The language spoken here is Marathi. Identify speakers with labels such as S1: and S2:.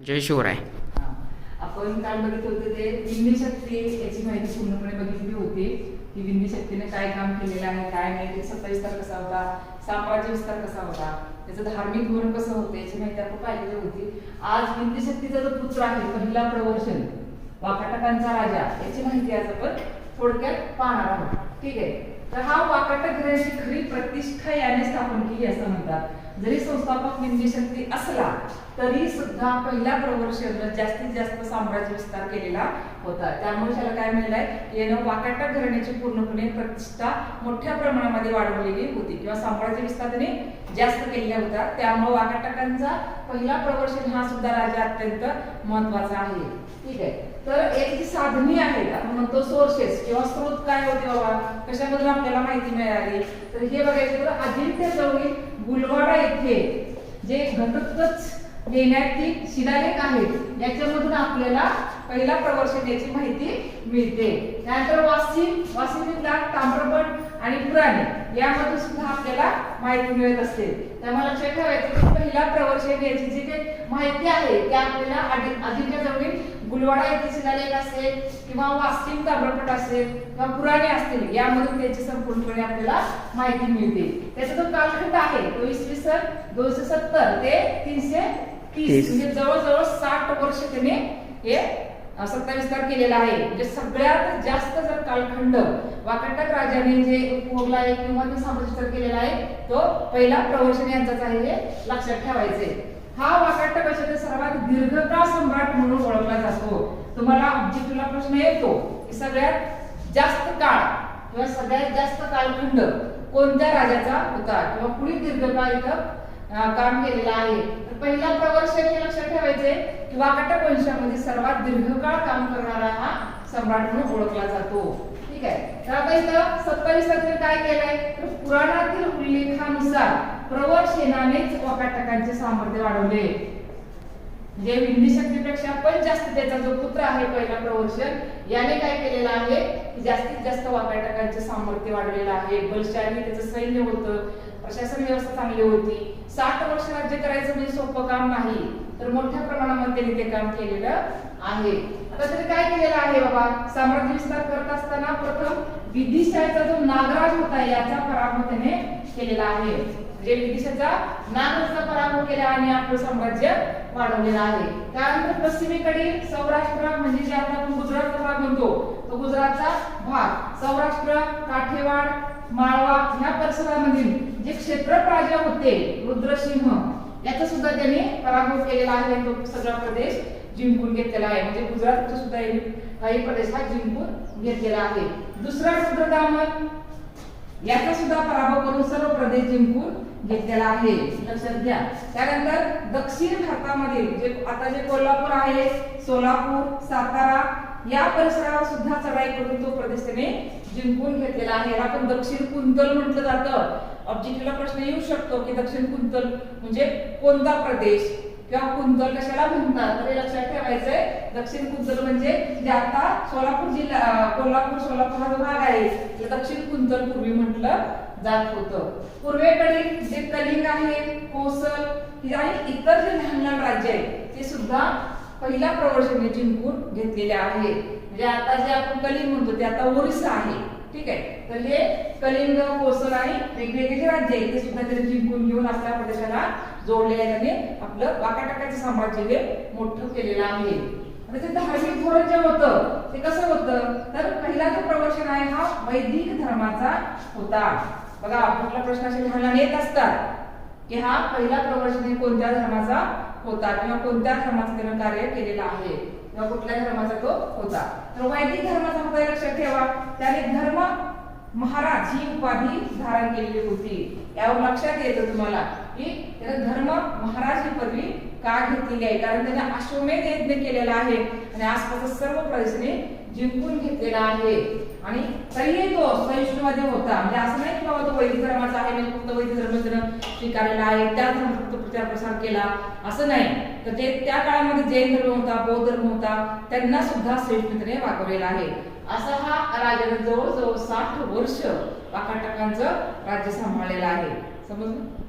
S1: जय शिवराय.
S2: आपण काल बघितलं होतं ते विंदी शक्ती याची माहिती पूर्णपणे बघितली होती की विंदी शक्तीने काय काम केलेलं आहे, काय नाही, ते सत्ता विस्तार कसा होता, साम्राज्य विस्तार कसा होता, त्याचं धार्मिक धोरण कसं होतं याची माहिती आपण पाहिलेली होती. आज विंदी शक्तीचा जो पुत्र आहे पहिला प्रवर्षण वाकाटकांचा राजा याची माहिती आज आपण थोडक्यात पाहणार आहोत. ठीक आहे. तर हा वाकाटक घराण्याची खरी प्रतिष्ठा याने स्थापन केली असं म्हणतात. जरी संस्थापक विंदी शक्ती असला तरी सुद्धा पहिल्या प्रवर्षाला जास्तीत जास्त साम्राज्य विस्तार केलेला होता. त्यामुळे त्याला काय मिळालंय, यानं वाकाटक घराण्याची पूर्णपणे प्रतिष्ठा मोठ्या प्रमाणामध्ये वाढवलेली होती किंवा साम्राज्य विस्तार त्याने जास्त केलेला होता. त्यामुळे वाकाटकांचा पहिला प्रवर्षण हा सुद्धा राजा अत्यंत महत्वाचा आहे. ठीक आहे. तर एक जी साधने आहेत आपण म्हणतो सोर्सेस किंवा स्रोत काय होते बाबा, कशामधून आपल्याला माहिती मिळाली, तर हे बघायचं तर अजिंठ्य जवळील गुलवाडा येथे जे घटोत्कच लेण्यातील शिलालेख आहेत याच्यामधून आपल्याला पहिला प्रवर्षण याची माहिती मिळते. त्यानंतर वासिनीतला ताम्रपट आणि पुराणे यामधून सुद्धा आपल्याला माहिती मिळत असते. त्यामुळे लक्षात ठेवायचं की पहिला प्रवर्षण याची जी काही माहिती आहे ती आपल्याला अजिंठ्य जवळील गुलवाडा येथे शिलालेख असेल किंवा वासिन ताम्रपट असेल किंवा पुराणे असतील यामधून त्याची संपूर्णपणे आपल्याला माहिती मिळते. त्याचा जो कालखंड आहे तो इसवी सन 270 ते 330 म्हणजे जवळजवळ 60 वर्ष त्याने हे सत्ता विस्तार केलेला आहे. म्हणजे सगळ्यात जास्त जर कालखंड वाकाटक राजाने जे उपभोगला आहे किंवा ते साम्राज्य विस्तार केलेला आहे तो पहिला प्रवर्षण यांचाच आहे, हे लक्षात ठेवायचे. हा वाकाटक अशा सर्वात दीर्घकाळ सम्राट म्हणून ओळखला जातो. तुम्हाला ऑब्जेक्टिव्हला प्रश्न येतो की सगळ्यात जास्त काळ किंवा सगळ्यात जास्त कालखंड कोणत्या राजाचा होता किंवा पुढील दीर्घकाळ इथं काम केलेलं आहे. तर पहिला प्रवर्षण हे लक्षात ठेवायचे की वाकाटक वंशामध्ये सर्वात दीर्घकाळ काम करणारा हा सम्राट म्हणून ओळखला जातो. ठीक आहे. तर आता इथं 27 काय केलंय, तर पुराणातील उल्लेखानुसार प्रवर्षणानेच वाकाटकांचे सामर्थ्य वाढवले. म्हणजे विंदी शक्तीपेक्षा पण जास्त त्याचा जो पुत्र आहे पहिला प्रवर्षण याने काय केलेलं आहे की जास्तीत जास्त वाकाटकांचे सामर्थ्य वाढवलेलं आहे. बलशाली त्याचं सैन्य होतं, प्रशासन व्यवस्था चांगली होती. 60 वर्ष राज्य करायचं म्हणजे सोपं काम नाही, तर मोठ्या प्रमाणामध्ये त्यांनी ते काम केलेलं आहे. आता तरी काय केलेलं आहे बाबा, साम्राज्य विस्तार करत असताना प्रथम विदिशाचा जो नागराज होता याचा पराभव त्याने केलेला आहे. म्हणजे विदिशाचा नागराजचा पराभव केला आणि आपलं साम्राज्य वाढवलेलं आहे. त्यानंतर पश्चिमेकडील सौराष्ट्र म्हणजे जे आता आपण गुजरातचा भाग म्हणतो तो गुजरातचा भाग, सौराष्ट्र, काठेवाड, माळवा ह्या परिसरामधील जे क्षेत्रप राजा होते रुद्रसिंह याचा सुद्धा त्यांनी पराभव केलेला आहे. तो सगळा प्रदेश जिंकून घेतलेला आहे. म्हणजे गुजरातचा सुद्धा काही प्रदेश हा जिंकून घेतलेला आहे. दुसरा रुद्रदामन याचा सुद्धा पराभव करून सर्व प्रदेश जिंकून घेतलेला आहे, लक्षात घ्या. त्यानंतर दक्षिण भारतामधील जे आता जे कोल्हापूर आहे, सोलापूर, सातारा या परिसरावर सुद्धा चढाई करून तो प्रदेश त्याने जिंकून घेतलेला आहे. याला आपण दक्षिण कुंतल म्हटलं जातं. ऑब्जेक्टिव्हला प्रश्न येऊ शकतो की दक्षिण कुंतल म्हणजे कोणता प्रदेश किंवा कुंतल कशाला म्हणतात, तर हे लक्षात ठेवायचंय. दक्षिण कुंतल म्हणजे जे आता सोलापूर जिल्हा कोल्हापूर सोलापूर हा जो भाग आहे त्याला दक्षिण कुंतल पूर्वी म्हटलं जात होतं. पूर्वेकडील जे कलिंग आहे, कोसल आणि इतर जे लहान लहान राज्य आहेत ते सुद्धा पहिल्या प्रवर्षाने जिंकून घेतलेले आहे. म्हणजे आता जे आपण कलिंग म्हणतो ते आता ओरिसा आहे. ठीक आहे. तर हे कलिंग, कोसल आणि वेगवेगळे जे राज्य आहेत ते सुद्धा त्यांनी जिंकून घेऊन आपल्या प्रदेशाला जोडलेल्या त्याने आपलं वाकाटकांचं साम्राज्य हे मोठं केलेलं आहे. आता ते धार्मिक धोरण जे होतं ते कसं होतं, तर पहिला जो प्रवर्षण आहे हा वैदिक धर्माचा होता. बघा आपल्याला प्रश्न असे लहान येत असतात की हा पहिला प्रवर्षण कोणत्या धर्माचा होता किंवा कोणत्या धर्माचं त्यानं कार्य केलेलं आहे किंवा कुठल्या धर्माचा तो होता. तर वैदिक धर्माचा होता हे लक्षात ठेवा. त्याने धर्म महाराज ही उपाधी धारण केलेली होती. यावर लक्षात येतं तुम्हाला की त्याने धर्म महाराज ही पदवी का घेतलेली आहे, कारण त्याने अश्वमेध यज्ञ केलेला आहे आणि आसपासच्या सर्व प्रदेशाने जिंकून घेतलेला आहे. आणि तरीही तो सहिष्णुवादी होता. म्हणजे असं नाही की बाबा तो वैदिक धर्माचा आहे म्हणजे फक्त वैदिक धर्म स्वीकारलेला आहे त्या धर्माचा प्रचार प्रसार केला असं नाही. तर ते त्या काळामध्ये जैन धर्म होता, बौद्ध धर्म होता, त्यांना सुद्धा सहिष्णुतेने वागवलेला आहे. असा हा राजाने जवळजवळ 60 वर्ष वाकाटकांचं राज्य सांभाळलेलं आहे. समजलं?